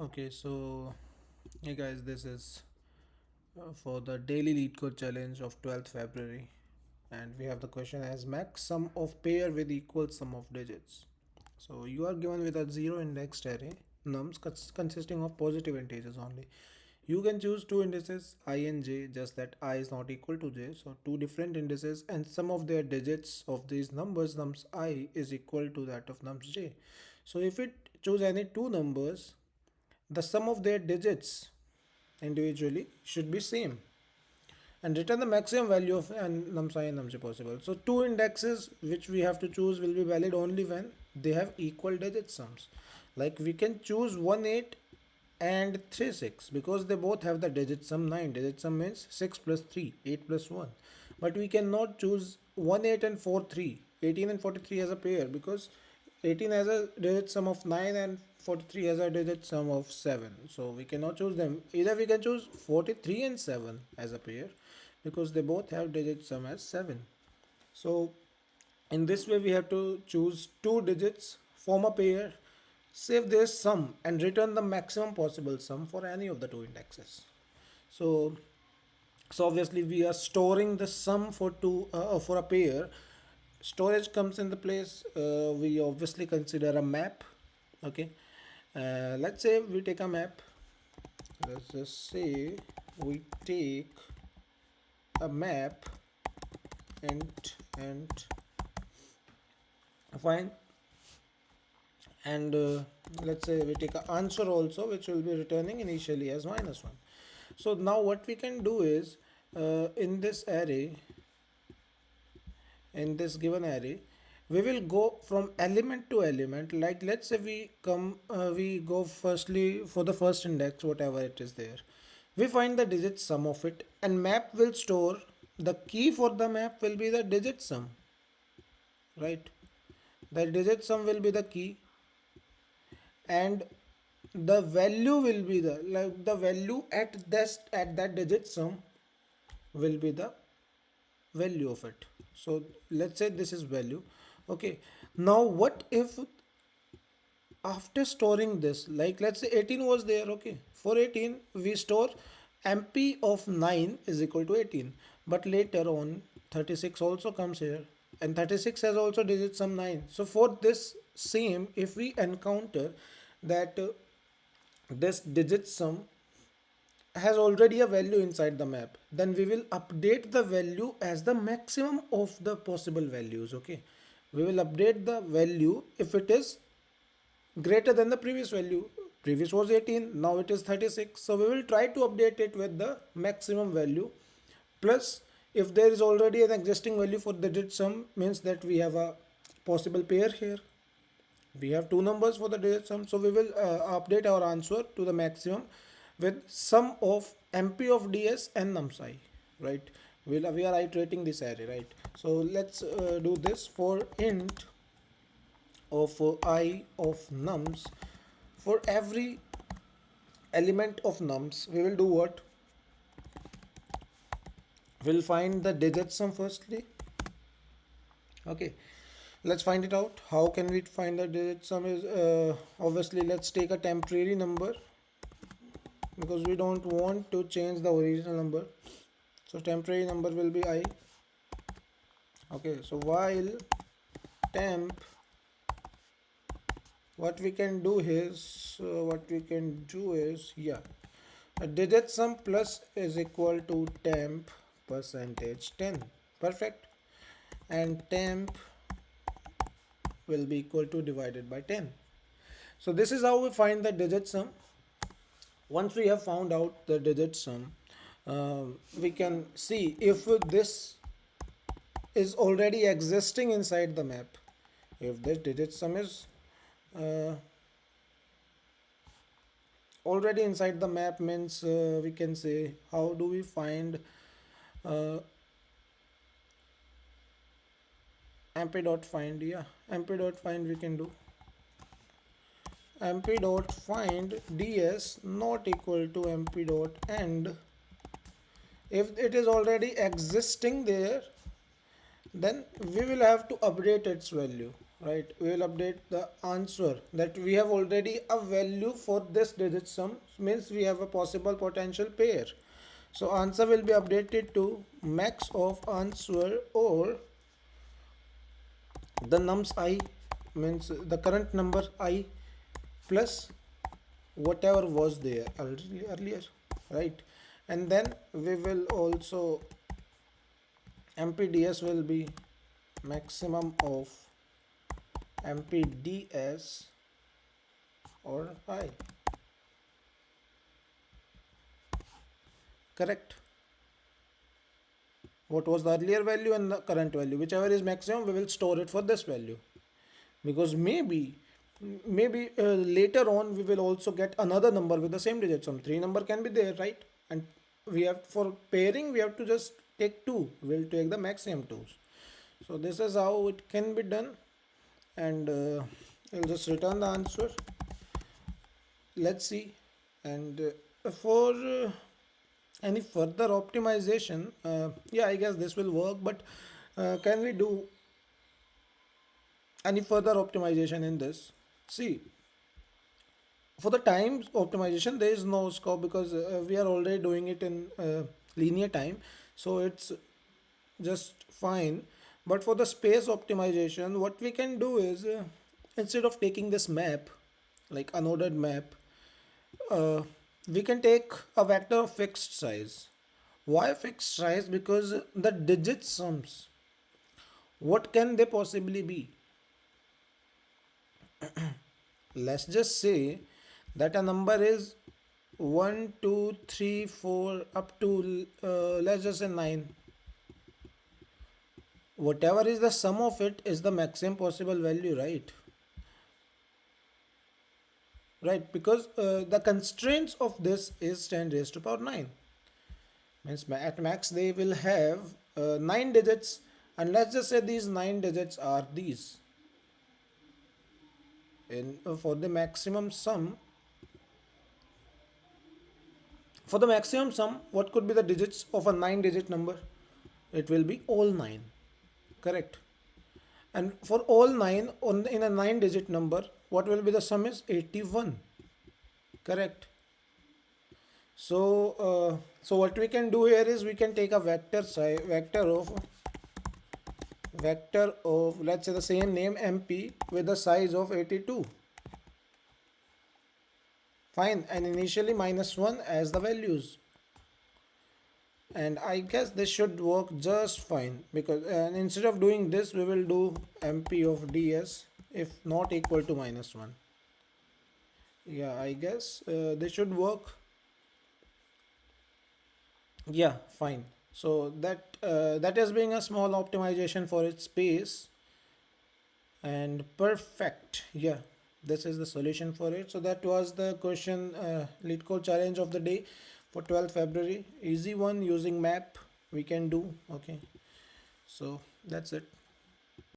Okay, so hey guys, this is for the daily Leetcode challenge of 12th February, and we have the question as max sum of pair with equal sum of digits. So you are given with a zero indexed array nums consisting of positive integers only. You can choose two indices I and j, just that I is not equal to j. So two different indices and sum of their digits of these numbers nums I is equal to that of nums j. So if it choose any two numbers, the sum of their digits individually should be same and return the maximum value of nums I and nums j possible. So two indexes which we have to choose will be valid only when they have equal digit sums. Like we can choose 1 8 and 3 6 because they both have the digit sum 9. Digit sum means 6 plus 3, 8 plus 1. But we cannot choose 1 8 and 4 3, 18 and 43 as a pair because 18 has a digit sum of 9 and 43 has a digit sum of 7. So we cannot choose them. Either we can choose 43 and 7 as a pair because they both have digit sum as 7. So in this way we have to choose two digits, form a pair, save their sum and return the maximum possible sum for any of the two indexes. So obviously we are storing the sum for two for a pair. Storage comes in the place. We obviously consider a map. Okay, let's say we take a map. Let's just say we take a map and fine, and let's say we take an answer also, which will be returning initially as -1. So now what we can do is, in this array, in this given array, we will go from element to element. Like let's say we go firstly for the first index, whatever it is there, we find the digit sum of it, and map will store the key for the map will be the digit sum, right? The digit sum will be the key, and the value will be the, like, the value at that digit sum will be the value of it. So let's say this is value. Okay, now what if after storing this, like let's say 18 was there. Okay, for 18 we store mp of 9 is equal to 18, but later on 36 also comes here, and 36 has also digit sum 9. So for this same, if we encounter that this digit sum has already a value inside the map, then we will update the value as the maximum of the possible values. Okay, we will update the value if it is greater than the previous value. Previous was 18, now it is 36, so we will try to update it with the maximum value. Plus, if there is already an existing value for the digit sum, means that we have a possible pair here. We have two numbers for the digit sum, so we will update our answer to the maximum with sum of mp of ds and nums I, right? We are iterating this array, right? So let's do this for int of I of nums. For every element of nums, we will do what? We'll find the digit sum firstly. Okay, let's find it out. How can we find the digit sum? Is obviously, let's take a temporary number because we don't want to change the original number. So temporary number will be I. Okay, so while temp, what we can do is yeah, a digit sum plus is equal to temp percentage 10. Perfect. And temp will be equal to divided by 10. So this is how we find the digit sum. Once we have found out the digit sum, we can see if this is already existing inside the map. If this digit sum is uh, already inside the map, means we can say, how do we find uh, mp dot find? Yeah, mp dot find we can do mp dot find ds not equal to mp dot end. If it is already existing there, then we will have to update its value. right? We will update the answer that we have already a value for this digit sum, means we have a possible potential pair. So answer will be updated to max of answer, or the nums I, means the current number I plus whatever was there earlier, right? And then we will also, mpds will be maximum of mpds or I, correct? What was the earlier value and the current value, whichever is maximum, we will store it for this value. Because maybe later on we will also get another number with the same digit, some three number can be there, right? And we have, for pairing we have to just take two, we'll take the maximum twos. So this is how it can be done. And I'll just return the answer. Let's see. And for any further optimization, yeah, I guess this will work, but can we do any further optimization in this? See, for the time optimization there is no scope, because we are already doing it in linear time, so it's just fine. But for the space optimization, what we can do is, instead of taking this map, like unordered map, uh, we can take a vector of fixed size. Why fixed size? Because the digit sums, what can they possibly be? Let's just say that a number is 1 2 3 4 up to let's just say 9. Whatever is the sum of it is the maximum possible value, right? Right, because the constraints of this is 10 raised to power 9, means at max they will have 9 digits. And let's just say these 9 digits are these. In for the maximum sum, what could be the digits of a 9 digit number? It will be all 9, correct? And for all 9 on in a 9 digit number, what will be the sum is 81, correct? So what we can do here is we can take a vector of let's say the same name mp with the size of 82. Fine, and initially -1 as the values. And I guess this should work just fine, because and instead of doing this we will do mp of ds if not equal to -1. Yeah, I guess this should work. Yeah, fine. So that is being a small optimization for its space. And perfect, yeah, this is the solution for it. So that was the question, Leetcode challenge of the day for 12th February. Easy one, using map we can do. Okay, so that's it.